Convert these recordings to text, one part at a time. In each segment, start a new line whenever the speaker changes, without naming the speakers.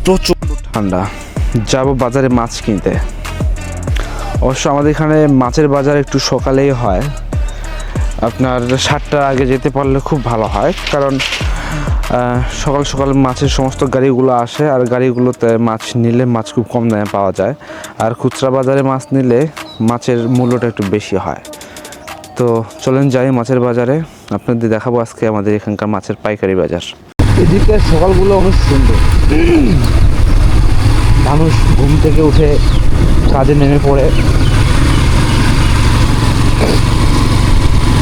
প্রচুর ঠান্ডা। যাব বাজারে মাছ কিনতে। অবশ্য আমাদের এখানে মাছের বাজার একটু সকালেই হয়, আপনার 7টার আগে যেতে পারলে খুব ভালো হয়, কারণ সকাল সকাল মাছের সমস্ত গাড়িগুলো আসে, আর গাড়িগুলোতে মাছ নিলে মাছ খুব কম দামে পাওয়া যায়। আর খুচরা বাজারে মাছ নিলে মাছের মূল্যটা একটু বেশি হয়। তো চলেন যাই মাছের বাজারে, আপনাদের দেখাবো আজকে আমাদের এখানকার মাছের পাইকারি বাজার। এদিকে সকালগুলো অনেক সুন্দর, মানুষ ঘুম থেকে উঠে কাজে নেমে পড়ে।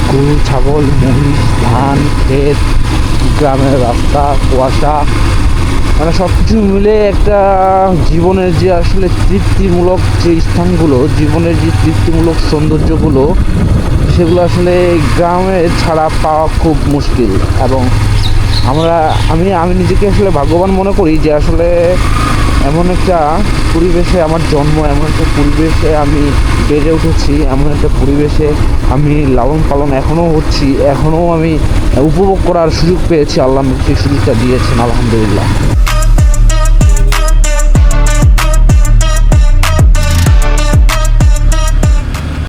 গরু, ছাগল, মহিষ, ধান ক্ষেত, গ্রামের রাস্তা, কুয়াশা, মানে সব কিছু মিলে একটা জীবনের যে আসলে তৃপ্তিমূলক যে স্থানগুলো, জীবনের যে তৃপ্তিমূলক সৌন্দর্যগুলো, সেগুলো আসলে গ্রামে ছাড়া পাওয়া খুব মুশকিল। এবং আমি নিজেকে আসলে ভাগ্যবান মনে করি যে আসলে এমন একটা পরিবেশে আমার জন্ম, এমন একটা পরিবেশে আমি বেড়ে উঠেছি, এমন একটা পরিবেশে আমি লালন পালন এখনও হচ্ছি, এখনও আমি উপভোগ করার সুযোগ পেয়েছি। আল্লাহ সেই সুযোগটা দিয়েছেন, আলহামদুলিল্লাহ।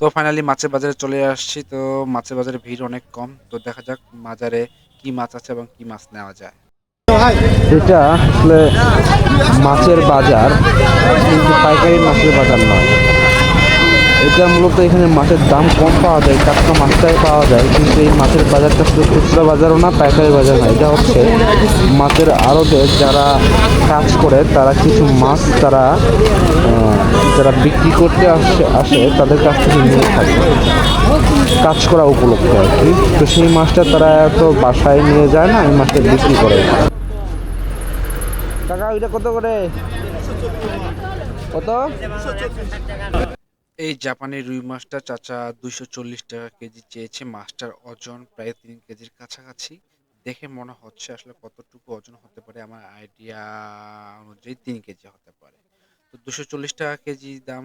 তো ফাইনালি মাছের বাজারে চলে আসছি। তো মাছের বাজারে ভিড় অনেক কম। তো দেখা যাক বাজারে কি মাছ আছে এবং কি মাছ নেওয়া যায়। এটা আসলে মাছের বাজার, কিন্তু পাইকারি মাছের বাজার নয়। এটা মূলত এখানে মাছের দাম কম পাওয়া যায়, টাটকা মাছটাই পাওয়া যায়, কিন্তু এই মাছের বাজারটা শুধু খুচরা বাজারও না, পাইকারি বাজার না। এটা হচ্ছে মাছের আড়তে যারা কাজ করে, তারা কিছু মাছ যারা বিক্রি করতে আসে তাদের কাছ থেকে নিয়ে থাকে কাজ করা উপলক্ষে আর কি। তো সেই মাছটা তারা তো বাসায় নিয়ে যায় না, এই মাছটা বিক্রি করে। টাকা ওইটা কত করে? কত? এই জাপানি রুই মাছটা চাচা 240 টাকা কেজি চেয়েছে। মাছটার ওজন প্রায় 3 কেজির কাছাকাছি। দেখে মনে হচ্ছে আসলে কতটুকু ওজন হতে পারে, আমার আইডিয়া অনুযায়ী 3 কেজি হতে পারে। তো 240 টাকা কেজি দাম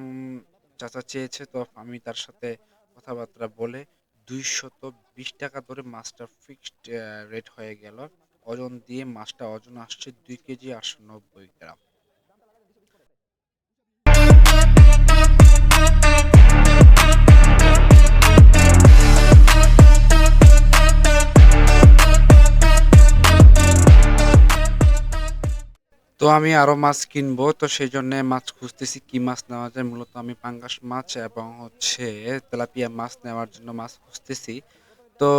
চাচা চেয়েছে। তো আমি তার সাথে কথাবার্তা বলে 220 টাকা ধরে মাছটা ফিক্সড রেট হয়ে গেল। ওজন দিয়ে মাছটা ওজন আসছে 2 কেজি 890 গ্রাম। তো আমি আরো মাছ কিনবো, তো সেই জন্য মাছ খুঁজতেছি কি মাছ নেওয়া যায়। মূলত আমি পাঙ্গাস মাছ এবং হচ্ছে তেলাপিয়া মাছ নেওয়ার জন্য মাছ খুঁজতেছি। তো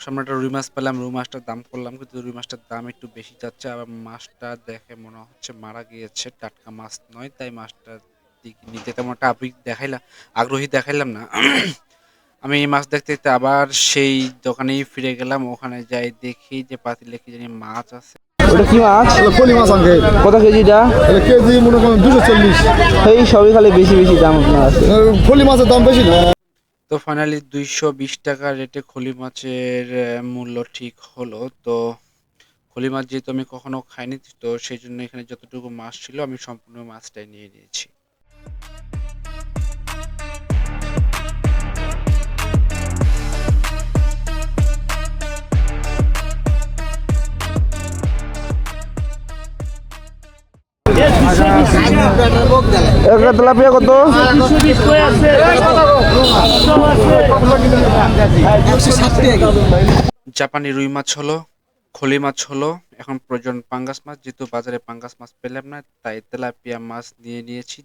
সামনে একটা রুই মাছ পেলাম, রুই মাছটার দাম করলাম, কিন্তু রুই মাছটার দাম একটু বেশি যাচ্ছে। আবার মাছটা দেখে মনে হচ্ছে মারা গিয়েছে, টাটকা মাছ নয়। তাই মাছটা দিকে নিতে তেমন একটা আগ্রহী দেখাইলাম না। আমি এই মাছ দেখতে দেখতে আবার সেই দোকানেই ফিরে গেলাম। ওখানে যাই দেখি যে পাতিলে কি জানি মাছ আছে। ওটা কি মাছ?
ফলি মাছ আনকে
কত কেজিটা?
কেজি মনে করেন 240।
এই সবই খালি বেশি বেশি দাম আপনার আছে।
ফলি মাছের দাম বেশি না।
তো ফাইনালি 220 টাকা রেটে খলি মাছের মূল্য ঠিক হলো। তো খলি মাছ যেহেতু আমি কখনো খাইনি, তো সেই জন্য এখানে যতটুকু মাছ ছিল আমি সম্পূর্ণ মাছটাই নিয়ে নিয়েছি।
একটা তেলাপিয়া কত?
জাপানি রুই মাছ হলো, খলি মাছ হলো, এখন প্রয়োজন পাঙ্গাস মাছ। যেহেতু বাজারে পাঙ্গাস মাছ পেলাম না, তাই তেলাপিয়া মাছ নিয়ে নিয়েছি।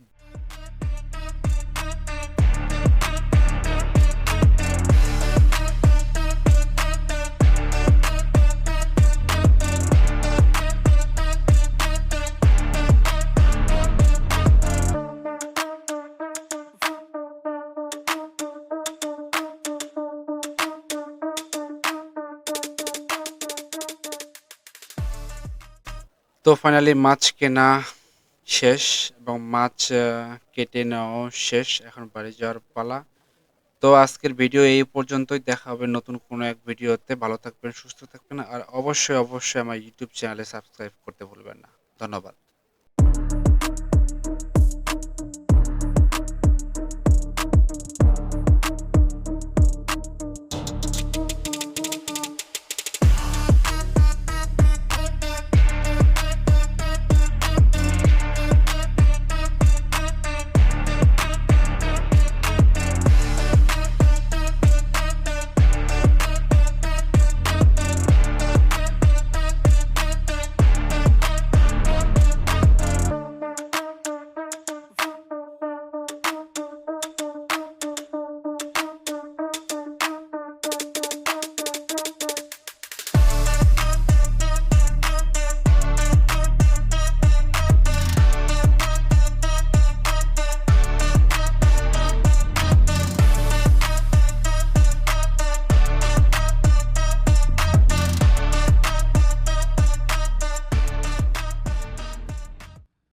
তো ফাইনালি মাছ কেনা শেষ এবং মাছ কেটে নেওয়াও শেষ। এখন বাড়ি যাওয়ার পালা। তো আজকের ভিডিও এই পর্যন্তই। দেখা হবে নতুন কোনো এক ভিডিওতে। ভালো থাকবেন, সুস্থ থাকবেন, আর অবশ্যই অবশ্যই আমার ইউটিউব চ্যানেলে সাবস্ক্রাইব করতে ভুলবেন না। ধন্যবাদ।